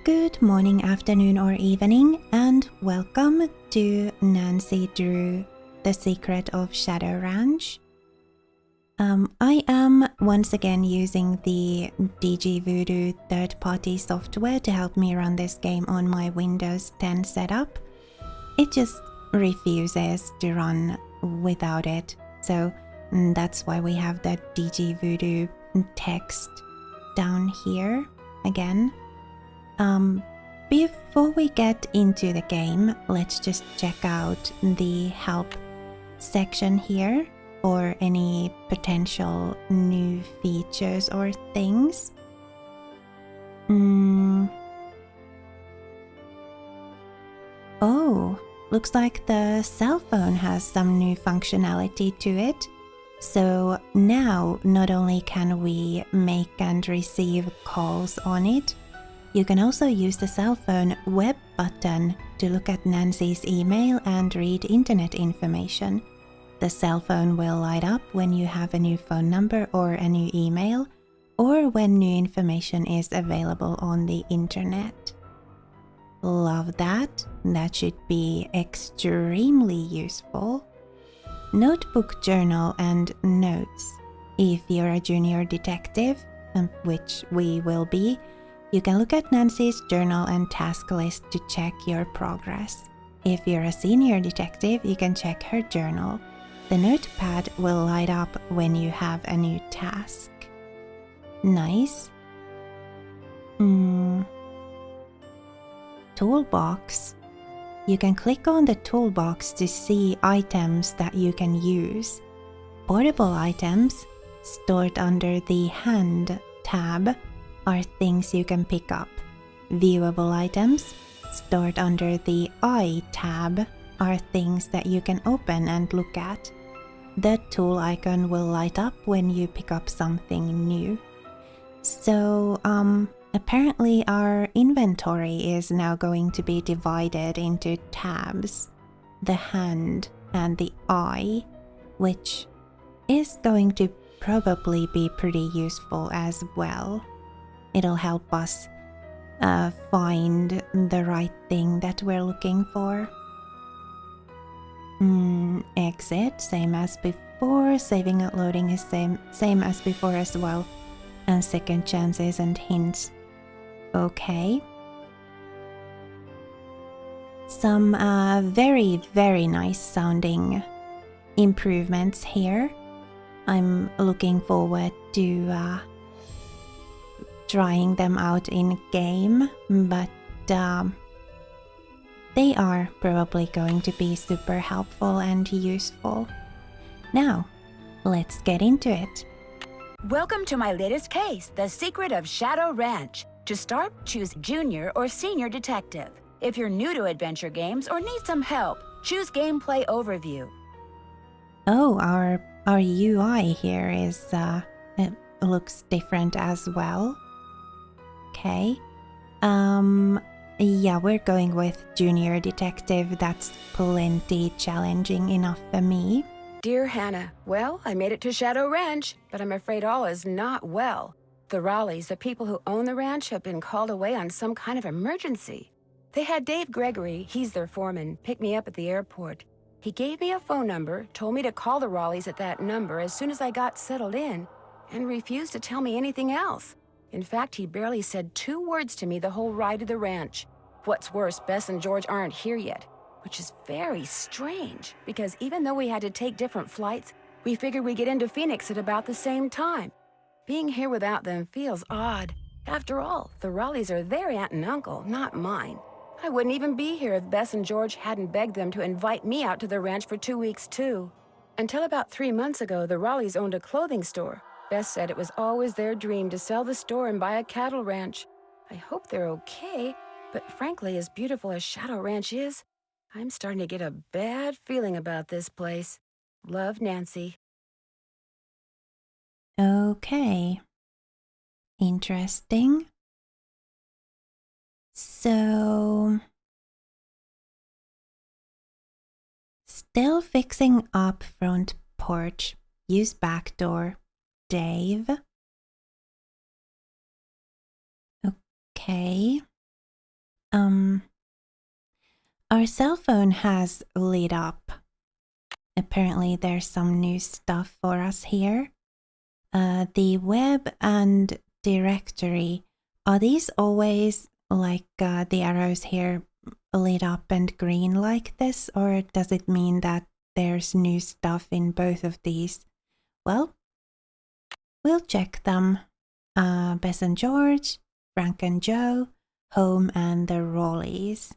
Good morning, afternoon, or evening, and welcome to Nancy Drew, The Secret of Shadow Ranch. I am once again using the DG Voodoo third-party software to help me run this game on my Windows 10 setup. It just refuses to run without it, so that's why we have the DG Voodoo text down here again. Before we get into the game, let's just check out the help section here for any potential new features or things. Oh, looks like the cell phone has some new functionality to it. So now not only can we make and receive calls on it, you can also use the cell phone web button to look at Nancy's email and read internet information. The cell phone will light up when you have a new phone number or a new email, or when new information is available on the internet. Love that. That should be extremely useful. Notebook, journal, and notes. If you're a junior detective, which we will be, you can look at Nancy's journal and task list to check your progress. If you're a senior detective, you can check her journal. The notepad will light up when you have a new task. Nice. Toolbox. You can click on the toolbox to see items that you can use. Portable items, stored under the Hand tab, are things you can pick up. Viewable items, stored under the Eye tab, are things that you can open and look at. The tool icon will light up when you pick up something new. So, apparently our inventory is now going to be divided into tabs, the Hand and the Eye, which is going to probably be pretty useful as well. It'll help us find the right thing that we're looking for. Exit, same as before. Saving and loading is same as before as well. And second chances and hints. Okay. Some very, very nice sounding improvements here. I'm looking forward to trying them out in game, but they are probably going to be super helpful and useful. Now, let's get into it. Welcome to my latest case, The Secret of Shadow Ranch. To start, choose Junior or Senior Detective. If you're new to adventure games or need some help, choose Gameplay Overview. Oh, our UI here is it looks different as well. Okay. Yeah, we're going with Junior Detective. That's plenty challenging enough for me. Dear Hannah, well, I made it to Shadow Ranch, but I'm afraid all is not well. The Raleighs, the people who own the ranch, have been called away on some kind of emergency. They had Dave Gregory, he's their foreman, pick me up at the airport. He gave me a phone number, told me to call the Raleighs at that number as soon as I got settled in, and refused to tell me anything else. In fact, he barely said 2 words to me the whole ride to the ranch. What's worse, Bess and George aren't here yet, which is very strange, because even though we had to take different flights, we figured we'd get into Phoenix at about the same time. Being here without them feels odd. After all, the Raleighs are their aunt and uncle, not mine. I wouldn't even be here if Bess and George hadn't begged them to invite me out to the ranch for 2 weeks, too. Until about 3 months ago, the Raleighs owned a clothing store. Bess said it was always their dream to sell the store and buy a cattle ranch. I hope they're okay, but frankly, as beautiful as Shadow Ranch is, I'm starting to get a bad feeling about this place. Love, Nancy. Okay. Interesting. So, still fixing up front porch. Use back door. Dave. Okay. Our cell phone has lit up. Apparently there's some new stuff for us here. The web and directory, are these always like the arrows here lit up and green like this, or does it mean that there's new stuff in both of these? Well, we'll check them. Bess and George, Frank and Joe, Home and the Rollies.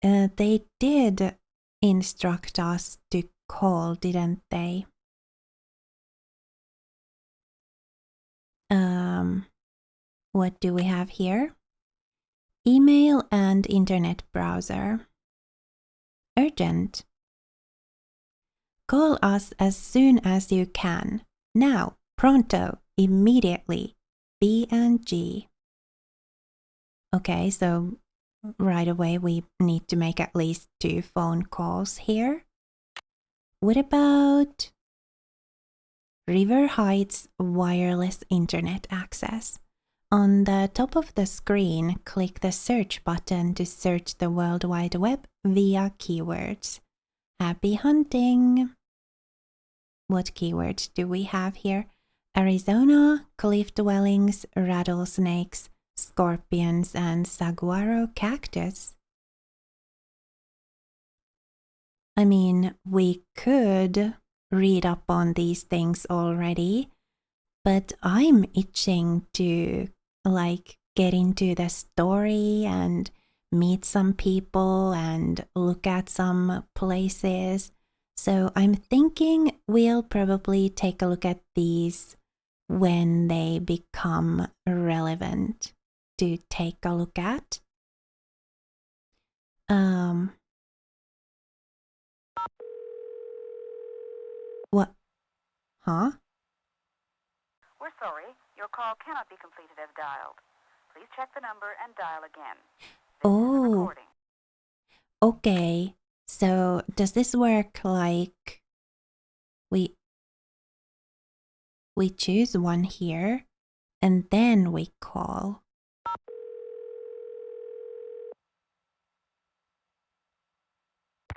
They did instruct us to call, didn't they? What do we have here? Email and internet browser. Urgent. Call us as soon as you can. Now, pronto, immediately. B and G. Okay, so right away we need to make at least 2 phone calls here. What about River Heights wireless internet access? On the top of the screen, click the search button to search the World Wide Web via keywords. Happy hunting! What keywords do we have here? Arizona, cliff dwellings, rattlesnakes, scorpions, and saguaro cactus. I mean, we could read up on these things already, but I'm itching to get into the story and meet some people and look at some places. So I'm thinking we'll probably take a look at these when they become relevant to take a look at. What? Huh? We're sorry. Your call cannot be completed as dialed. Please check the number and dial again. This is a recording. Okay. So does this work like we choose one here and then we call?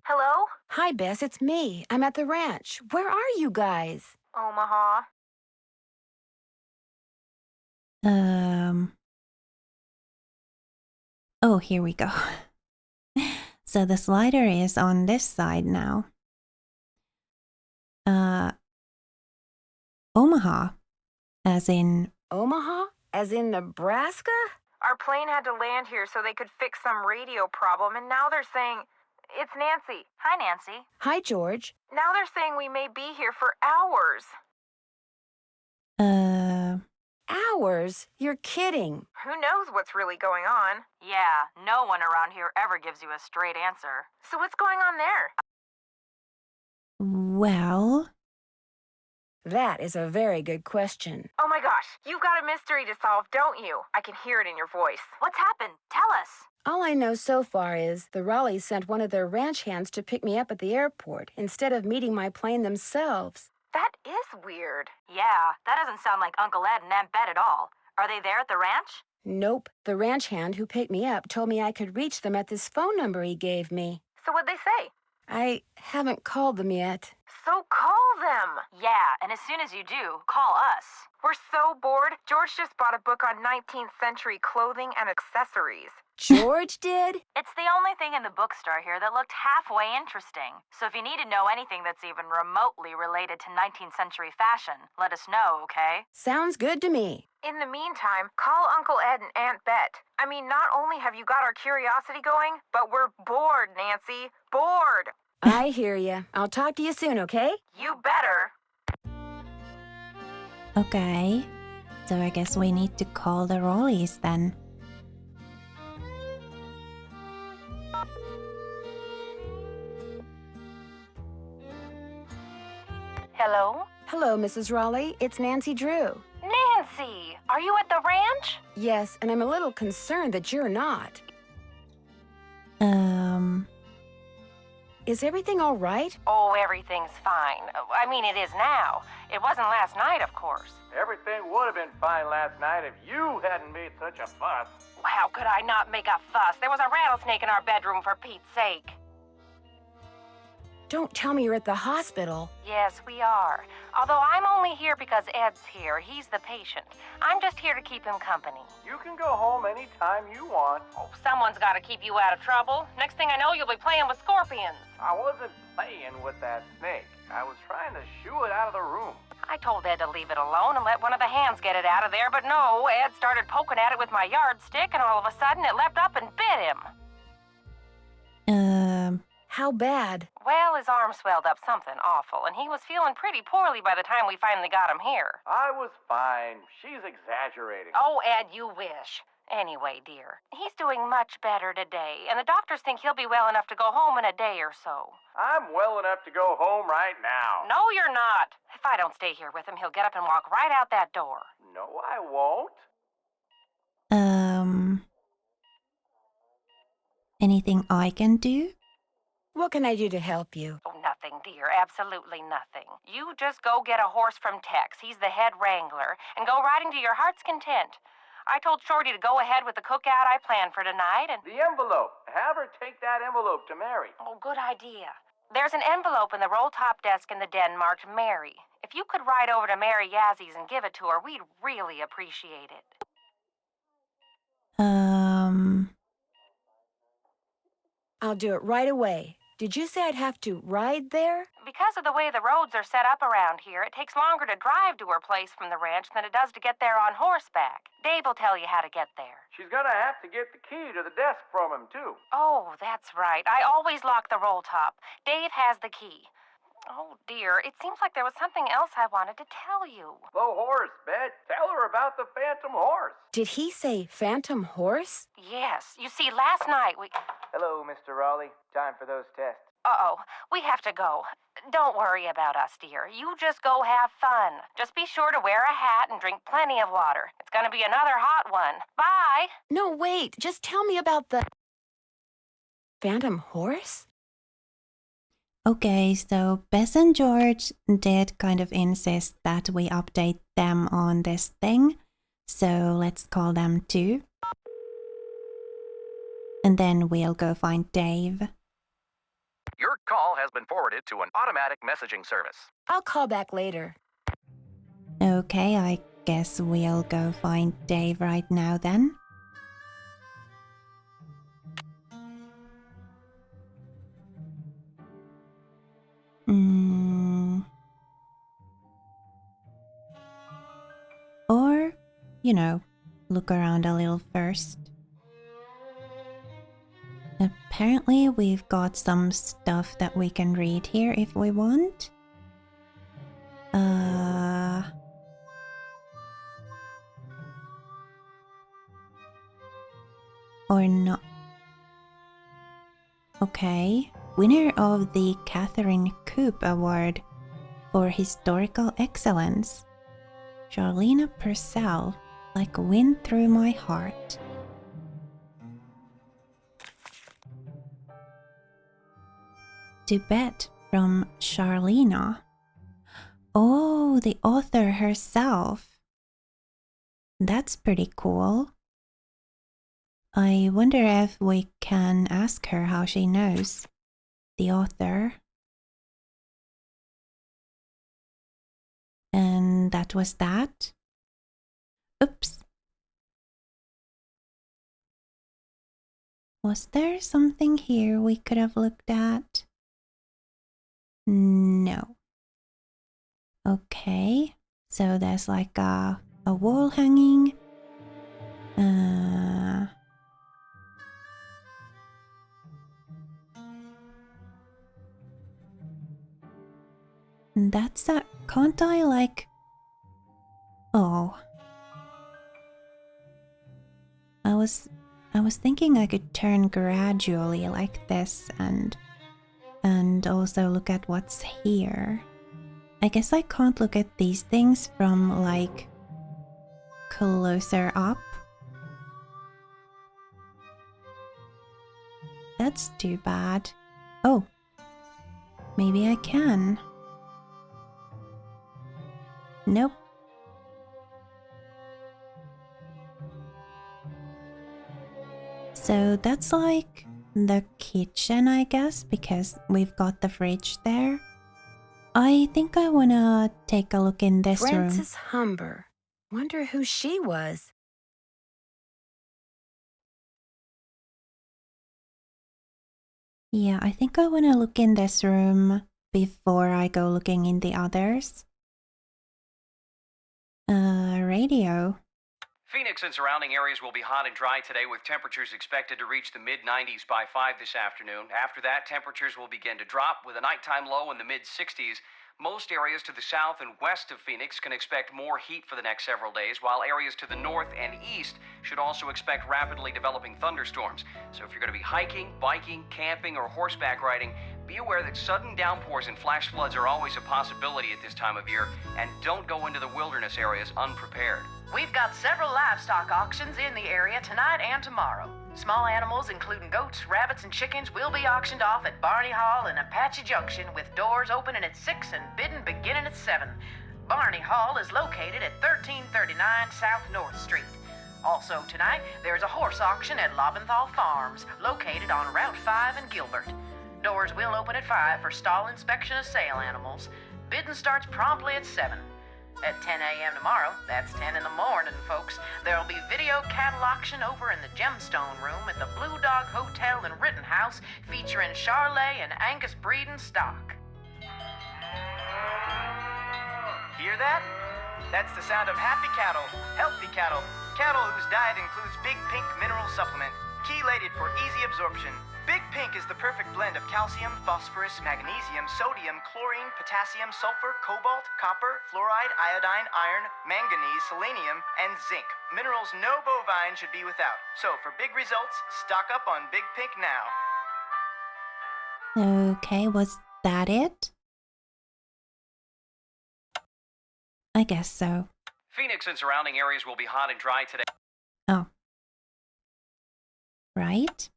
Hello? Hi, Bess, it's me. I'm at the ranch. Where are you guys? Omaha. Oh, here we go. So the slider is on this side now. Omaha, as in... Omaha? As in Nebraska? Our plane had to land here so they could fix some radio problem, and now they're saying... It's Nancy. Hi, Nancy. Hi, George. Now they're saying we may be here for hours. Hours? You're kidding. Who knows what's really going on? Yeah, no one around here ever gives you a straight answer. So what's going on there? Well... That is a very good question. Oh my gosh, you've got a mystery to solve, don't you? I can hear it in your voice. What's happened? Tell us. All I know so far is the Raleighs sent one of their ranch hands to pick me up at the airport instead of meeting my plane themselves. That is weird. Yeah, that doesn't sound like Uncle Ed and Aunt Bet at all. Are they there at the ranch? Nope. The ranch hand who picked me up told me I could reach them at this phone number he gave me. So what'd they say? I haven't called them yet. So call them. Yeah, and as soon as you do, call us. We're so bored. George just bought a book on 19th century clothing and accessories. George did? It's the only thing in the bookstore here that looked halfway interesting. So if you need to know anything that's even remotely related to 19th century fashion, let us know, okay? Sounds good to me. In the meantime, call Uncle Ed and Aunt Bet. I mean, not only have you got our curiosity going, but we're bored, Nancy. Bored. I hear ya. I'll talk to you soon, okay? You better. Okay, so I guess we need to call the Rollies then. Hello? Hello, Mrs. Raleigh. It's Nancy Drew. Nancy! Are you at the ranch? Yes, and I'm a little concerned that you're not. Is everything all right? Oh, everything's fine. I mean, it is now. It wasn't last night, of course. Everything would have been fine last night if you hadn't made such a fuss. How could I not make a fuss? There was a rattlesnake in our bedroom, for Pete's sake. Don't tell me you're at the hospital. Yes, we are. Although I'm only here because Ed's here. He's the patient. I'm just here to keep him company. You can go home anytime you want. Oh, someone's got to keep you out of trouble. Next thing I know, you'll be playing with scorpions. I wasn't playing with that snake. I was trying to shoo it out of the room. I told Ed to leave it alone and let one of the hands get it out of there, but no, Ed started poking at it with my yardstick, and all of a sudden it leapt up and bit him. How bad? Well, his arm swelled up something awful, and he was feeling pretty poorly by the time we finally got him here. I was fine. She's exaggerating. Oh, Ed, you wish. Anyway, dear, he's doing much better today, and the doctors think he'll be well enough to go home in a day or so. I'm well enough to go home right now. No, you're not. If I don't stay here with him, he'll get up and walk right out that door. No, I won't. Anything I can do? What can I do to help you? Oh, nothing, dear. Absolutely nothing. You just go get a horse from Tex. He's the head wrangler, and go riding to your heart's content. I told Shorty to go ahead with the cookout I planned for tonight, and... The envelope. Have her take that envelope to Mary. Oh, good idea. There's an envelope in the roll-top desk in the den marked Mary. If you could ride over to Mary Yazzy's and give it to her, we'd really appreciate it. I'll do it right away. Did you say I'd have to ride there? Because of the way the roads are set up around here, it takes longer to drive to her place from the ranch than it does to get there on horseback. Dave will tell you how to get there. She's gonna have to get the key to the desk from him, too. Oh, that's right. I always lock the roll top. Dave has the key. Oh, dear. It seems like there was something else I wanted to tell you. The horse, Bet. Tell her about the phantom horse. Did he say phantom horse? Yes. You see, last night we... Hello, Mr. Raleigh. Time for those tests. Uh-oh. We have to go. Don't worry about us, dear. You just go have fun. Just be sure to wear a hat and drink plenty of water. It's gonna be another hot one. Bye! No, wait. Just tell me about the... phantom horse? Okay, so Bess and George did kind of insist that we update them on this thing. So let's call them too. And then we'll go find Dave. Your call has been forwarded to an automatic messaging service. I'll call back later. Okay, I guess we'll go find Dave right now then. Or, look around a little first. Apparently we've got some stuff that we can read here if we want. Or not. Okay. Winner of the Catherine Coop Award for Historical Excellence. Charlena Purcell, like wind through my heart. To bed from Charlena. Oh, the author herself. That's pretty cool. I wonder if we can ask her how she knows the author. And that was that. Oops. Was there something here we could have looked at? No. Okay, so there's like a wall hanging. That's a... Can't I like... Oh. I was thinking I could turn gradually like this and also look at what's here. I guess I can't look at these things from like closer up. That's too bad. Oh. Maybe I can. Nope. So that's like the kitchen, I guess, because we've got the fridge there. I think I wanna take a look in this room. Frances Humber. Wonder who she was. Yeah, I think I wanna look in this room before I go looking in the others. Radio. Phoenix and surrounding areas will be hot and dry today with temperatures expected to reach the mid-90s by 5 this afternoon. After that, temperatures will begin to drop with a nighttime low in the mid-60s. Most areas to the south and west of Phoenix can expect more heat for the next several days, while areas to the north and east should also expect rapidly developing thunderstorms. So if you're going to be hiking, biking, camping, or horseback riding, be aware that sudden downpours and flash floods are always a possibility at this time of year, and don't go into the wilderness areas unprepared. We've got several livestock auctions in the area tonight and tomorrow. Small animals, including goats, rabbits, and chickens, will be auctioned off at Barney Hall in Apache Junction, with doors opening at 6 and bidding beginning at 7. Barney Hall is located at 1339 South North Street. Also tonight, there's a horse auction at Lobenthal Farms, located on Route 5 in Gilbert. Doors will open at 5 for stall inspection of sale animals. Bidding starts promptly at 7. At 10 a.m. tomorrow, that's 10 in the morning, folks, there'll be video cattle auction over in the Gemstone Room at the Blue Dog Hotel in Rittenhouse, featuring Charolais and Angus breeding stock. Hear that? That's the sound of happy cattle, healthy cattle, cattle whose diet includes Big Pink mineral supplement, chelated for easy absorption. Big Pink is the perfect blend of calcium, phosphorus, magnesium, sodium, chlorine, potassium, sulfur, cobalt, copper, fluoride, iodine, iron, manganese, selenium, and zinc. Minerals no bovine should be without. So for big results, stock up on Big Pink now. Okay, was that it? I guess so. Phoenix and surrounding areas will be hot and dry today. Oh. Right?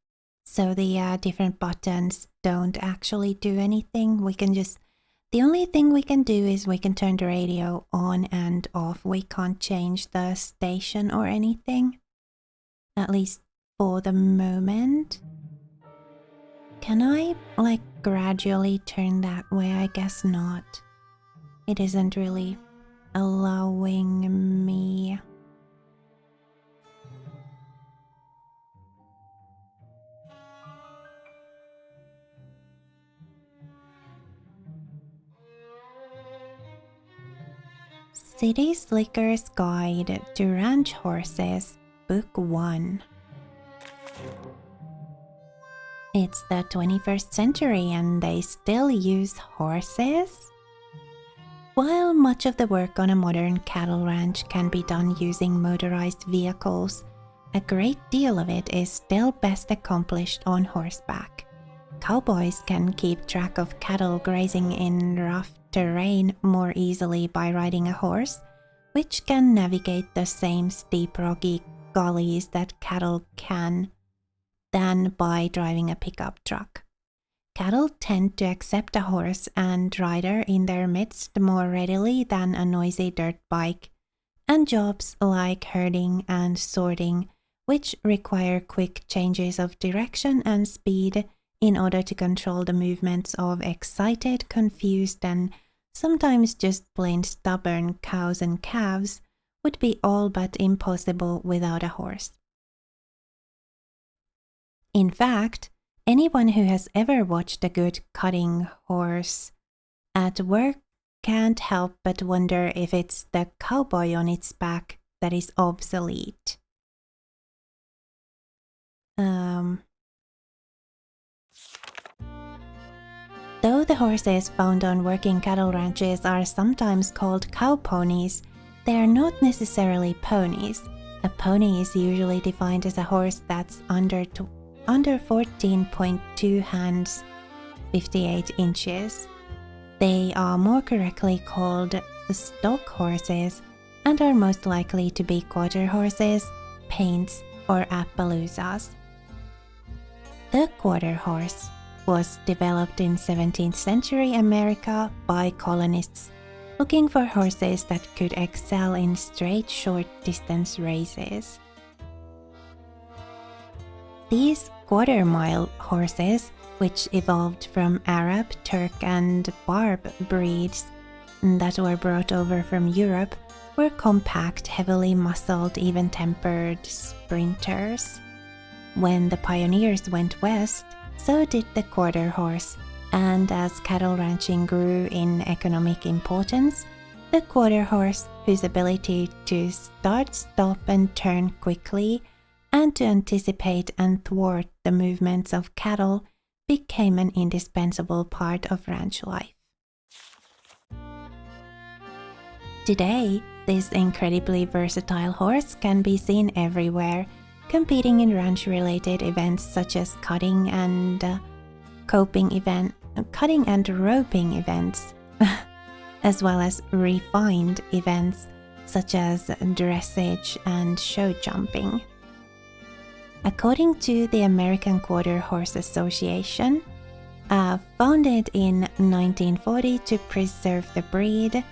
So the different buttons don't actually do anything. We can just... The only thing we can do is we can turn the radio on and off. We can't change the station or anything. At least for the moment. Can I, like, gradually turn that way? I guess not. It isn't really allowing me. City Slicker's Guide to Ranch Horses, Book 1. It's the 21st century and they still use horses? While much of the work on a modern cattle ranch can be done using motorized vehicles, a great deal of it is still best accomplished on horseback. Cowboys can keep track of cattle grazing in rough terrain more easily by riding a horse, which can navigate the same steep rocky gullies that cattle can, than by driving a pickup truck. Cattle tend to accept a horse and rider in their midst more readily than a noisy dirt bike, and jobs like herding and sorting, which require quick changes of direction and speed in order to control the movements of excited, confused, and sometimes just plain stubborn cows and calves, would be all but impossible without a horse. In fact, anyone who has ever watched a good cutting horse at work can't help but wonder if it's the cowboy on its back that is obsolete. Though the horses found on working cattle ranches are sometimes called cow ponies, they are not necessarily ponies. A pony is usually defined as a horse that's under 14.2 hands, 58 inches. They are more correctly called stock horses and are most likely to be quarter horses, paints, or Appaloosas. The quarter horse was developed in 17th century America by colonists looking for horses that could excel in straight short distance races. These quarter-mile horses, which evolved from Arab, Turk, and Barb breeds that were brought over from Europe, were compact, heavily muscled, even-tempered sprinters. When the pioneers went west, so did the quarter horse, and as cattle ranching grew in economic importance, the quarter horse, whose ability to start, stop, and turn quickly, and to anticipate and thwart the movements of cattle, became an indispensable part of ranch life. Today, this incredibly versatile horse can be seen everywhere, competing in ranch-related events such as cutting and roping events, as well as refined events such as dressage and show jumping. According to the American Quarter Horse Association, founded in 1940 to preserve the breed,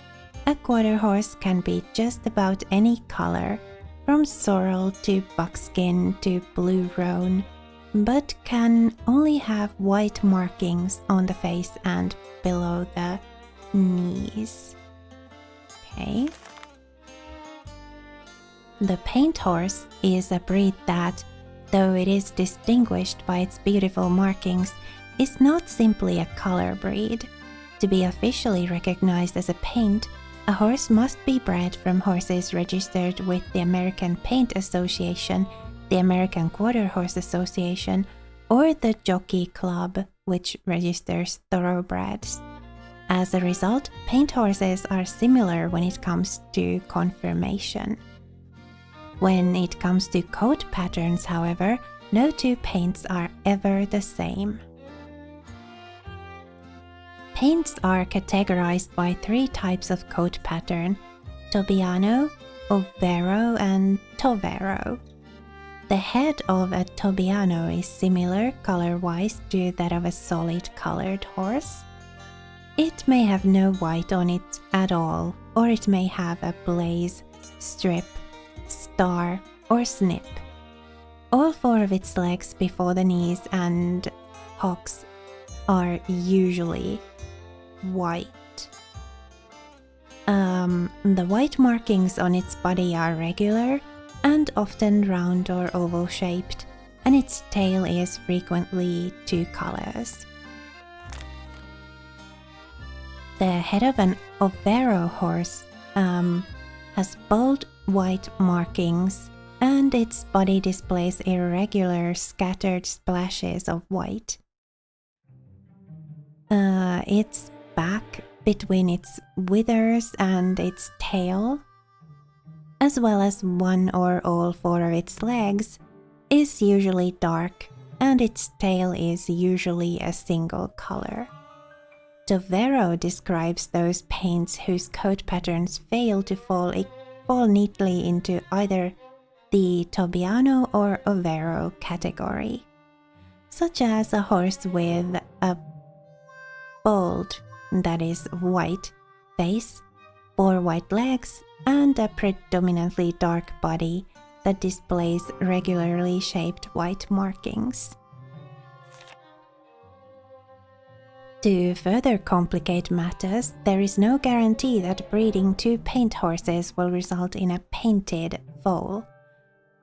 a quarter horse can be just about any color, from sorrel to buckskin to blue roan, but can only have white markings on the face and below the knees. Okay. The paint horse is a breed that, though it is distinguished by its beautiful markings, is not simply a color breed. To be officially recognized as a paint, a horse must be bred from horses registered with the American Paint Association, the American Quarter Horse Association, or the Jockey Club, which registers thoroughbreds. As a result, paint horses are similar when it comes to conformation. When it comes to coat patterns, however, no two paints are ever the same. Paints are categorized by three types of coat pattern: Tobiano, Overo, and Tovero. The head of a Tobiano is similar color-wise to that of a solid colored horse. It may have no white on it at all, or it may have a blaze, strip, star, or snip. All four of its legs before the knees and hocks are usually white. The white markings on its body are regular and often round or oval shaped, and its tail is frequently two colors. The head of an Overo horse has bold white markings, and its body displays irregular scattered splashes of white. Its back, between its withers and its tail, as well as one or all four of its legs, is usually dark, and its tail is usually a single color. Tovero describes those paints whose coat patterns fail to fall neatly into either the Tobiano or Overo category, such as a horse with a bold, that is white, face, 4 white legs, and a predominantly dark body that displays regularly shaped white markings. To further complicate matters, there is no guarantee that breeding 2 paint horses will result in a painted foal.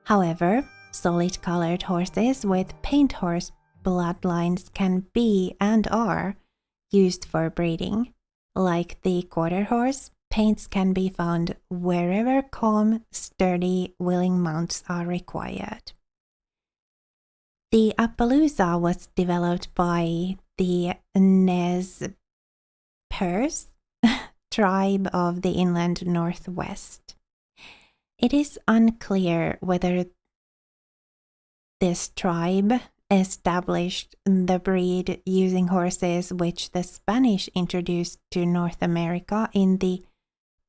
However, solid-colored horses with paint horse bloodlines can be and are used for breeding. Like the quarter horse, paints can be found wherever calm, sturdy, willing mounts are required. The Appaloosa was developed by the Nez Perce tribe of the inland northwest. It is unclear whether this tribe established the breed using horses which the Spanish introduced to North America in the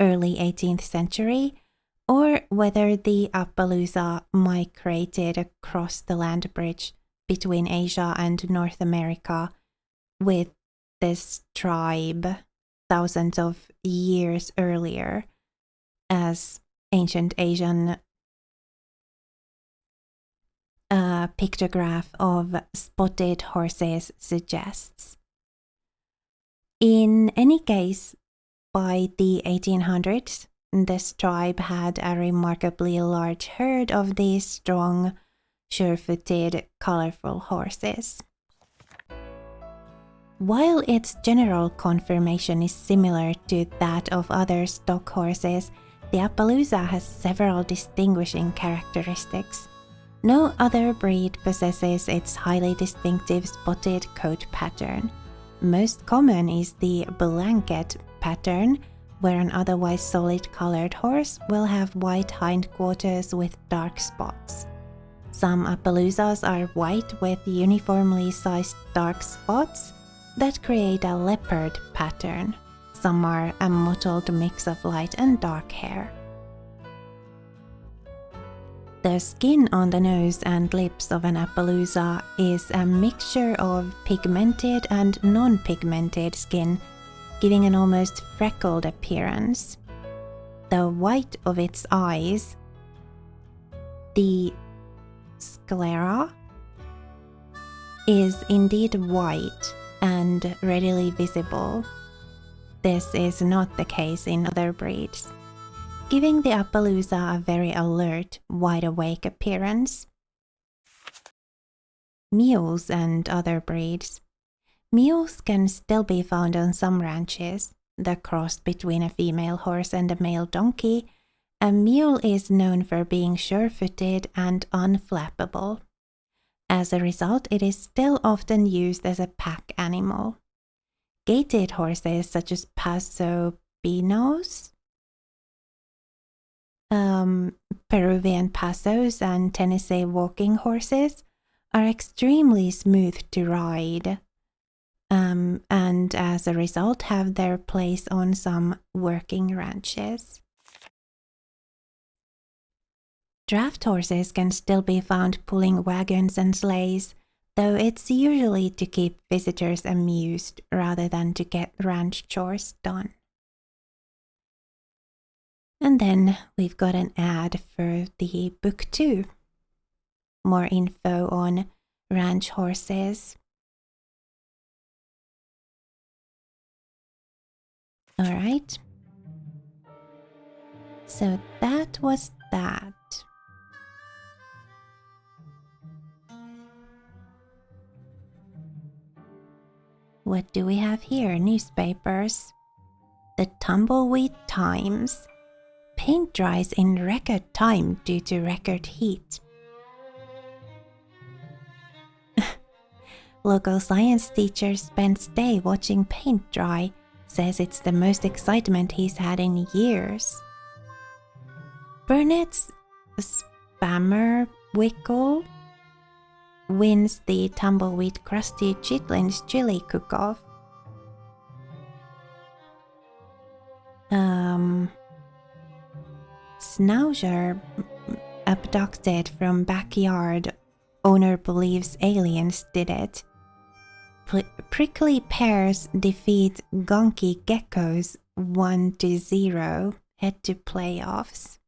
early 18th century, or whether the Appaloosa migrated across the land bridge between Asia and North America with this tribe thousands of years earlier, as ancient Asian the pictograph of spotted horses suggests. In any case, by the 1800s, this tribe had a remarkably large herd of these strong, sure-footed, colorful horses. While its general conformation is similar to that of other stock horses, the Appaloosa has several distinguishing characteristics. No other breed possesses its highly distinctive spotted coat pattern. Most common is the blanket pattern, where an otherwise solid colored horse will have white hindquarters with dark spots. Some Appaloosas are white with uniformly sized dark spots that create a leopard pattern. Some are a mottled mix of light and dark hair. The skin on the nose and lips of an Appaloosa is a mixture of pigmented and non-pigmented skin, giving an almost freckled appearance. The white of its eyes, the sclera, is indeed white and readily visible. This is not the case in other breeds, giving the Appaloosa a very alert, wide-awake appearance. Mules and other breeds. Mules can still be found on some ranches. The cross between a female horse and a male donkey, a mule is known for being sure-footed and unflappable. As a result, it is still often used as a pack animal. Gaited horses such as Paso Pinos, Peruvian Pasos, and Tennessee walking horses are extremely smooth to ride, and as a result have their place on some working ranches. Draft horses can still be found pulling wagons and sleighs, though it's usually to keep visitors amused rather than to get ranch chores done. And then we've got an ad for the book 2. More info on ranch horses. All right. So that was that. What do we have here? Newspapers. The Tumbleweed Times. Paint dries in record time due to record heat. Local science teacher spends day watching paint dry. Says it's the most excitement he's had in years. Burnett's Spammer Wickle wins the Tumbleweed Krusty Chitlins Chili Cook-Off. Schnauzer abducted from backyard. Owner believes aliens did it. Prickly Pears defeat Gunky Geckos 1-0. Head to playoffs.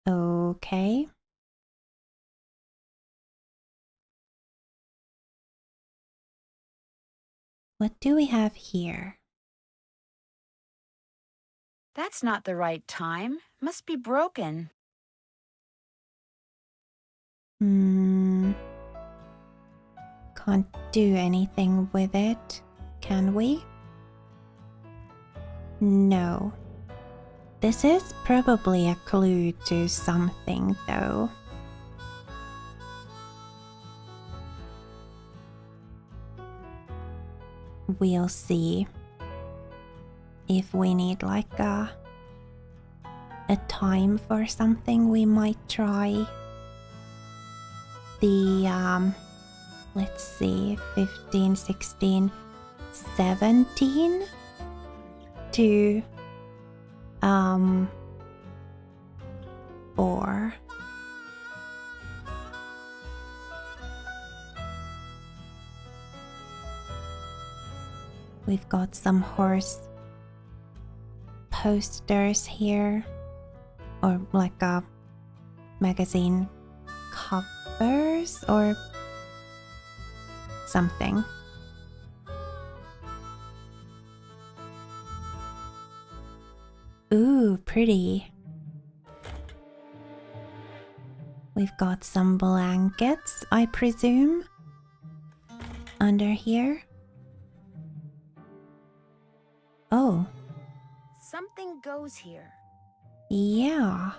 Okay. What do we have here? That's not the right time. Must be broken. Can't do anything with it, can we? No. This is probably a clue to something, though. We'll see if we need like a time for something. We might try the let's see, 15, 16, 17 to 4. We've got some horse posters here, or like a magazine covers or something. Ooh, pretty. We've got some blankets, I presume, under here. Oh. Something goes here. Yeah.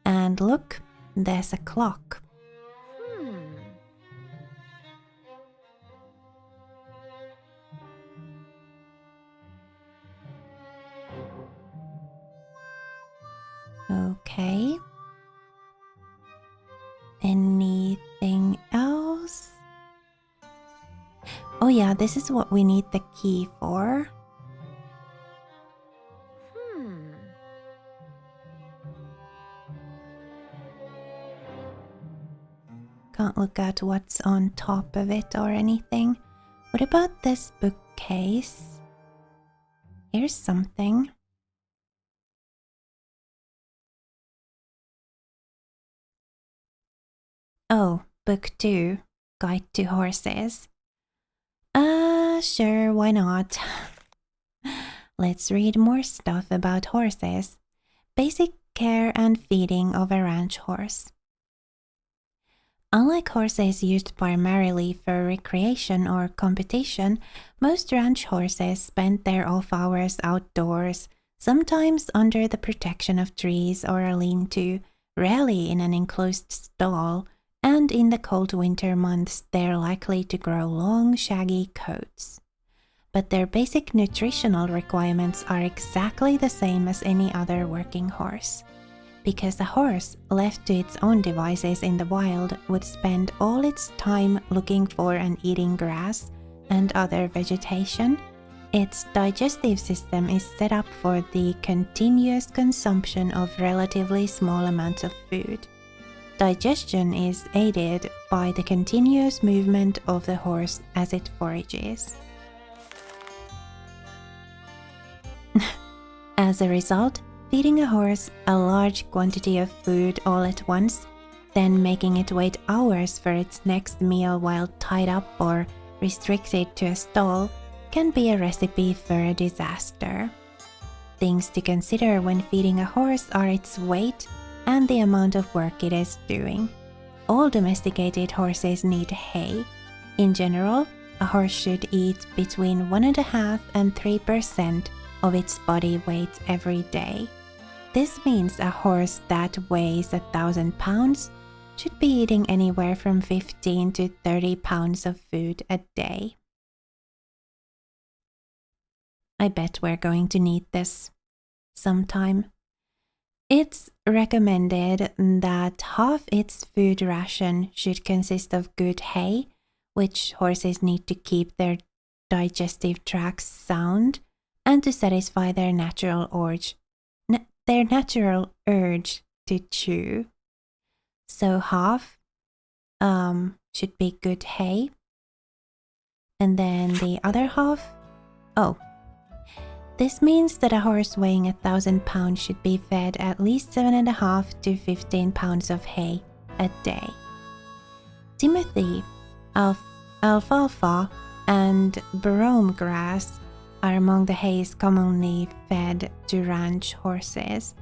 And look, there's a clock. Okay. Anything else? Oh yeah, this is what we need the key for. Can't look at what's on top of it or anything. What about this bookcase? Here's something. Oh, book 2, Guide to Horses. Sure, why not? Let's read more stuff about horses. Basic care and feeding of a ranch horse. Unlike horses used primarily for recreation or competition, most ranch horses spend their off hours outdoors, sometimes under the protection of trees or a lean-to, rarely in an enclosed stall, and in the cold winter months they're likely to grow long, shaggy coats. But their basic nutritional requirements are exactly the same as any other working horse. Because a horse, left to its own devices in the wild, would spend all its time looking for and eating grass and other vegetation, its digestive system is set up for the continuous consumption of relatively small amounts of food. Digestion is aided by the continuous movement of the horse as it forages. As a result, feeding a horse a large quantity of food all at once, then making it wait hours for its next meal while tied up or restricted to a stall, can be a recipe for a disaster. Things to consider when feeding a horse are its weight and the amount of work it is doing. All domesticated horses need hay. In general, a horse should eat between 1.5% and 3% of its body weight every day. This means a horse that weighs 1,000 pounds should be eating anywhere from 15 to 30 pounds of food a day. I bet we're going to need this sometime. It's recommended that half its food ration should consist of good hay, which horses need to keep their digestive tracts sound and to satisfy their natural urge to chew. So half should be good hay, and then the other half, this means that a horse weighing 1,000 pounds should be fed at least 7.5 to 15 pounds of hay a day. Timothy, alfalfa, and brome grass are among the hays commonly fed to ranch horses.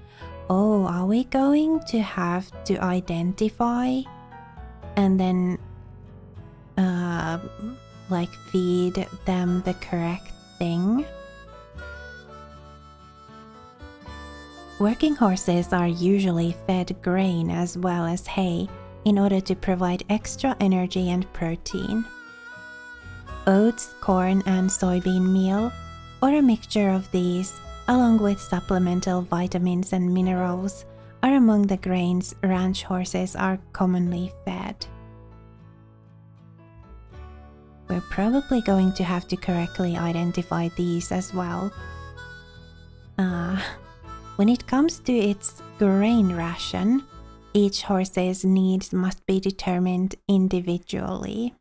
Oh, are we going to have to identify and then feed them the correct thing? Working horses are usually fed grain as well as hay in order to provide extra energy and protein. Oats, corn, and soybean meal, or a mixture of these, along with supplemental vitamins and minerals, are among the grains ranch horses are commonly fed. We're probably going to have to correctly identify these as well. When it comes to its grain ration, each horse's needs must be determined individually.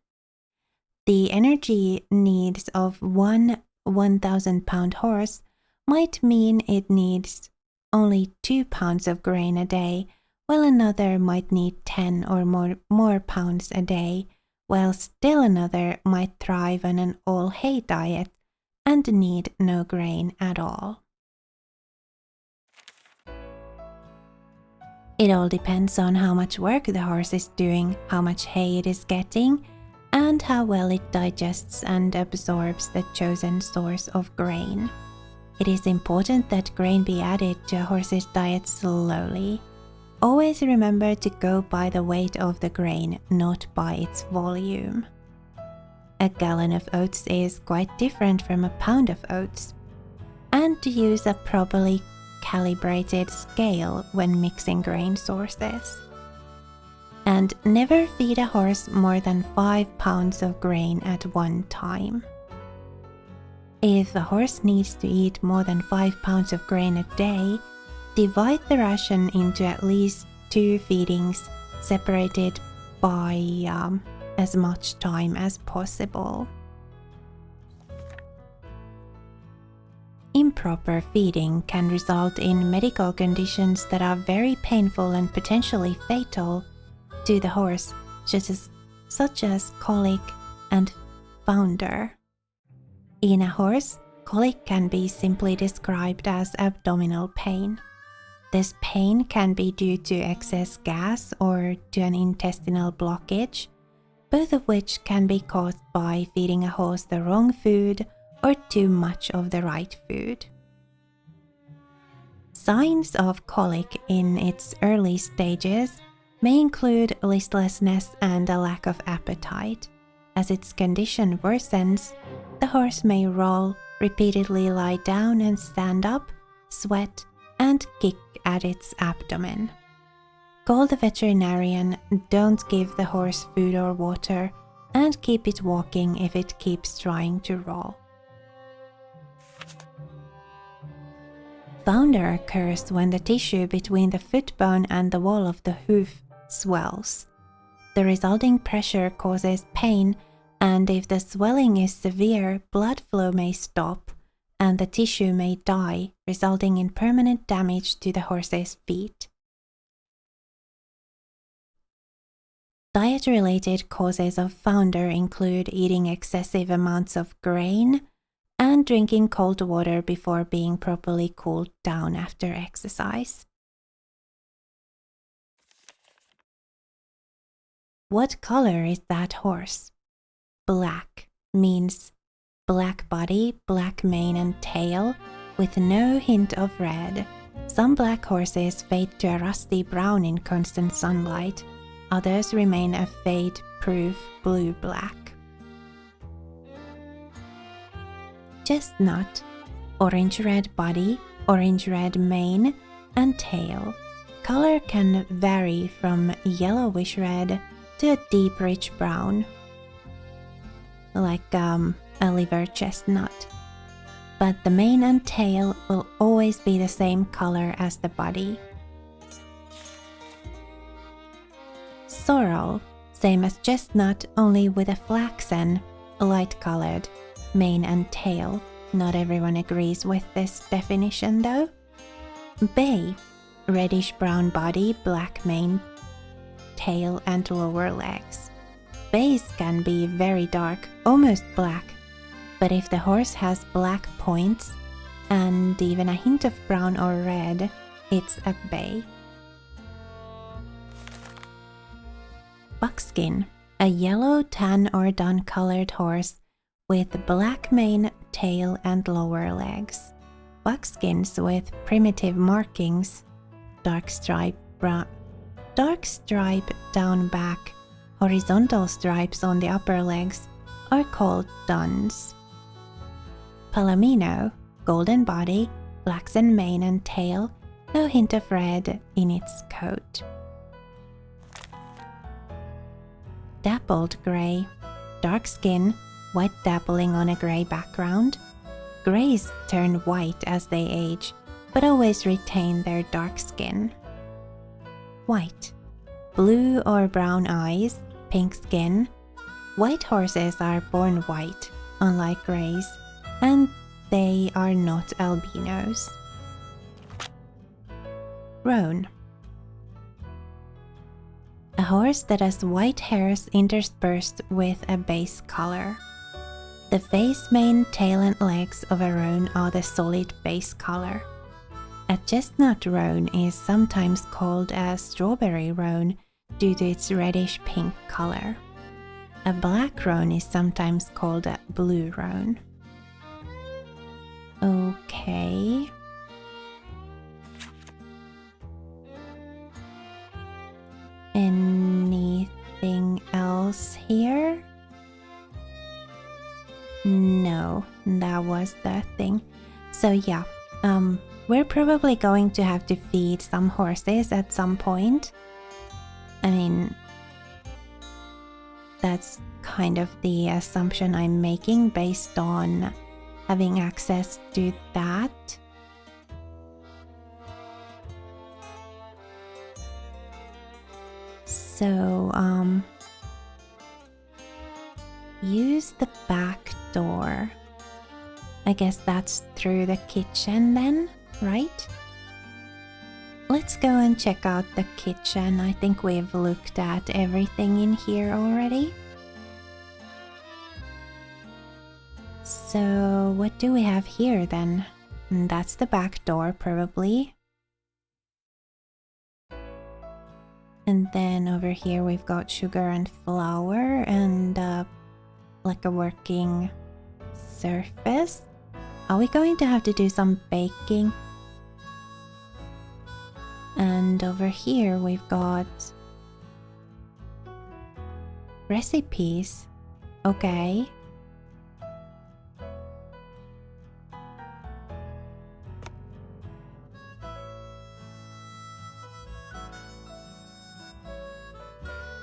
The energy needs of one 1,000-pound horse might mean it needs only 2 pounds of grain a day, while another might need 10 or more pounds a day, while still another might thrive on an all-hay diet and need no grain at all. It all depends on how much work the horse is doing, how much hay it is getting, and how well it digests and absorbs the chosen source of grain. It is important that grain be added to a horse's diet slowly. Always remember to go by the weight of the grain, not by its volume. A gallon of oats is quite different from a pound of oats, and to use a properly calibrated scale when mixing grain sources. And never feed a horse more than 5 pounds of grain at one time. If a horse needs to eat more than 5 pounds of grain a day, divide the ration into at least 2 feedings separated by as much time as possible. Improper feeding can result in medical conditions that are very painful and potentially fatal to the horse, such as colic and founder. In a horse, colic can be simply described as abdominal pain. This pain can be due to excess gas or to an intestinal blockage, both of which can be caused by feeding a horse the wrong food or too much of the right food. Signs of colic in its early stages may include listlessness and a lack of appetite. As its condition worsens, the horse may roll, repeatedly lie down and stand up, sweat, and kick at its abdomen. Call the veterinarian, don't give the horse food or water, and keep it walking if it keeps trying to roll. Founder occurs when the tissue between the foot bone and the wall of the hoof swells. The resulting pressure causes pain, and if the swelling is severe, blood flow may stop and the tissue may die, resulting in permanent damage to the horse's feet. Diet-related causes of founder include eating excessive amounts of grain and drinking cold water before being properly cooled down after exercise. What color is that horse? Black means black body, black mane and tail, with no hint of red. Some black horses fade to a rusty brown in constant sunlight. Others remain a fade-proof blue-black. Chestnut, orange-red body, orange-red mane and tail. Color can vary from yellowish red to a deep rich brown, like a liver chestnut. But the mane and tail will always be the same color as the body. Sorrel, same as chestnut, only with a flaxen, light-colored mane and tail. Not everyone agrees with this definition though. Bay, reddish-brown body, black mane, tail and lower legs. Bays can be very dark, almost black, but if the horse has black points and even a hint of brown or red, it's a bay. Buckskin, a yellow, tan or dun-colored horse with black mane, tail and lower legs. Buckskins with primitive markings, dark stripe down back, horizontal stripes on the upper legs, are called duns. Palomino, golden body, flaxen mane and tail, no hint of red in its coat. Dappled grey, dark skin, white dappling on a grey background. Greys turn white as they age, but always retain their dark skin. White, blue or brown eyes, pink skin. White horses are born white, unlike greys, and they are not albinos. Roan, horse that has white hairs interspersed with a base color. The face, mane, tail and legs of a roan are the solid base color. A chestnut roan is sometimes called a strawberry roan due to its reddish pink color. A black roan is sometimes called a blue roan. Okay. Anything else here? No, that was the thing. So yeah, we're probably going to have to feed some horses at some point. I mean, that's kind of the assumption I'm making based on having access to that. So, use the back door. I guess that's through the kitchen then, right? Let's go and check out the kitchen. I think we've looked at everything in here already. So, what do we have here then? That's the back door, probably. And then over here we've got sugar and flour and like a working surface. Are we going to have to do some baking? And over here we've got recipes. Okay.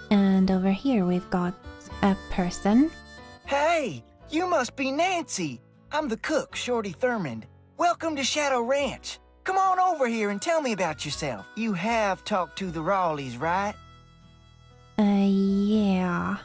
And over here we've got a person. Hey, you must be Nancy. I'm the cook, Shorty Thurmond. Welcome to Shadow Ranch. Come on over here and tell me about yourself. You have talked to the Rawleys, right? Yeah.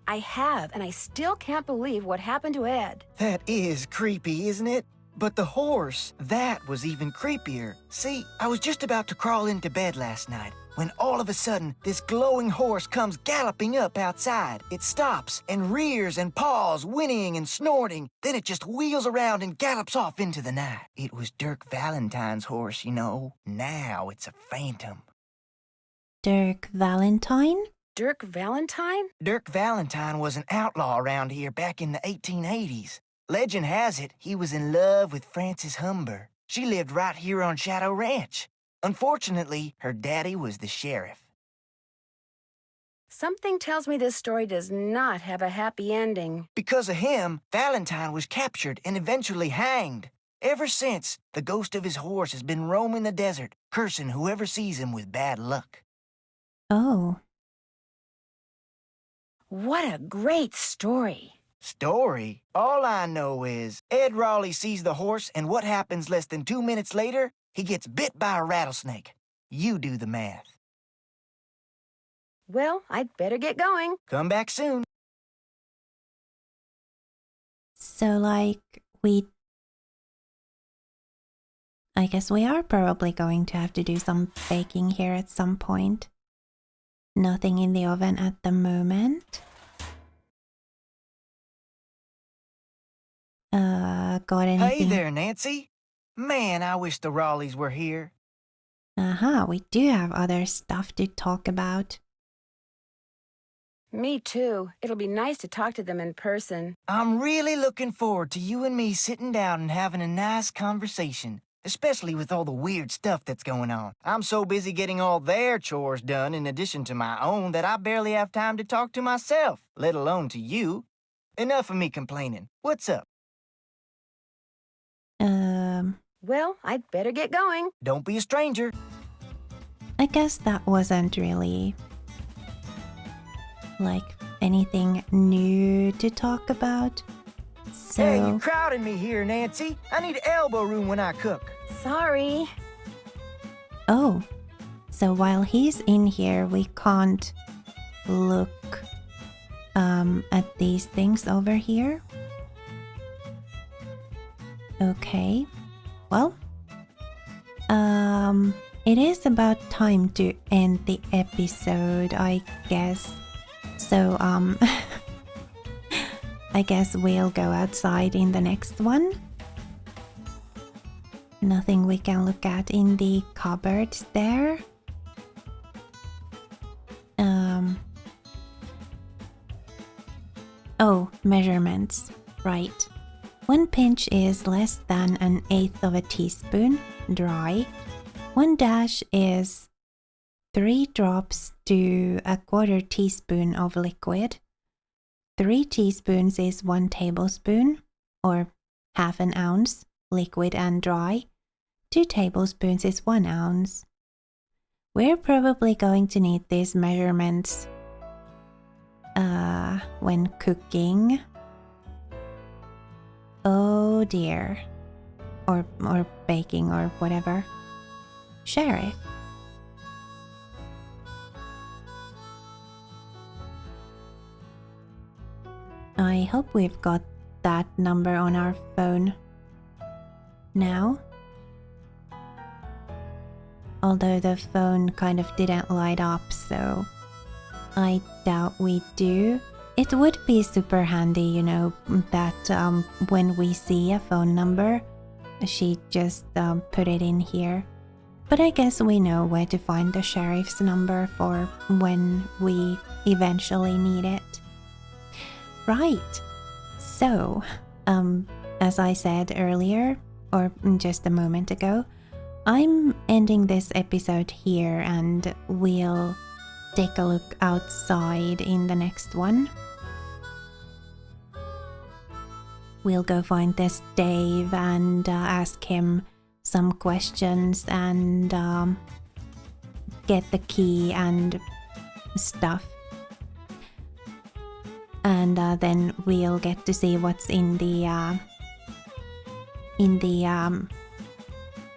I have, and I still can't believe what happened to Ed. That is creepy, isn't it? But the horse, that was even creepier. See, I was just about to crawl into bed last night when all of a sudden this glowing horse comes galloping up outside. It stops and rears and paws, whinnying and snorting. Then it just wheels around and gallops off into the night. It was Dirk Valentine's horse, you know. Now it's a phantom. Dirk Valentine? Dirk Valentine? Dirk Valentine was an outlaw around here back in the 1880s. Legend has it he was in love with Frances Humber. She lived right here on Shadow Ranch. Unfortunately, her daddy was the sheriff. Something tells me this story does not have a happy ending. Because of him, Valentine was captured and eventually hanged. Ever since, the ghost of his horse has been roaming the desert, cursing whoever sees him with bad luck. Oh. What a great story. Story? All I know is Ed Raleigh sees the horse, and what happens less than 2 minutes later? He gets bit by a rattlesnake. You do the math. Well, I'd better get going. Come back soon. So, like, I guess we are probably going to have to do some baking here at some point. Nothing in the oven at the moment. Got anything? Hey there, Nancy. Man, I wish the Raleighs were here. We do have other stuff to talk about. Me too. It'll be nice to talk to them in person. I'm really looking forward to you and me sitting down and having a nice conversation, especially with all the weird stuff that's going on. I'm so busy getting all their chores done in addition to my own that I barely have time to talk to myself, let alone to you. Enough of me complaining. What's up? Well, I'd better get going. Don't be a stranger. I guess that wasn't really like anything new to talk about. So Hey, you're crowding me here, Nancy. I need elbow room when I cook. Sorry. Oh, so while he's in here, we can't look at these things over here. Okay. Well, it is about time to end the episode, I guess. So, I guess we'll go outside in the next one. Nothing we can look at in the cupboards there. Oh, measurements. Right. 1 pinch is less than 1/8 of a teaspoon, dry. 1 dash is 3 drops to 1/4 teaspoon of liquid. 3 teaspoons is 1 tablespoon, or 1/2 ounce, liquid and dry. 2 tablespoons is 1 ounce. We're probably going to need these measurements when cooking. Oh dear. Or baking or whatever. Sheriff. I hope we've got that number on our phone now. Although the phone kind of didn't light up, so I doubt we do. It would be super handy, you know, that when we see a phone number, she just put it in here. But I guess we know where to find the sheriff's number for when we eventually need it. Right. So, as I said earlier, or just a moment ago, I'm ending this episode here and we'll take a look outside in the next one. We'll go find this Dave and ask him some questions and get the key and stuff. And then we'll get to see what's in the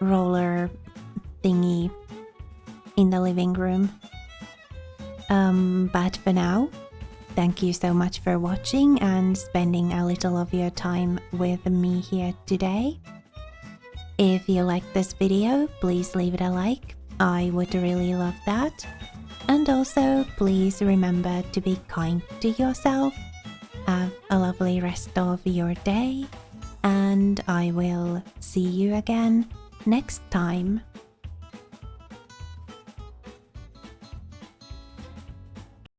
roller thingy in the living room. But for now, thank you so much for watching and spending a little of your time with me here today. If you liked this video, please leave it a like. I would really love that. And also, please remember to be kind to yourself. Have a lovely rest of your day. And I will see you again next time.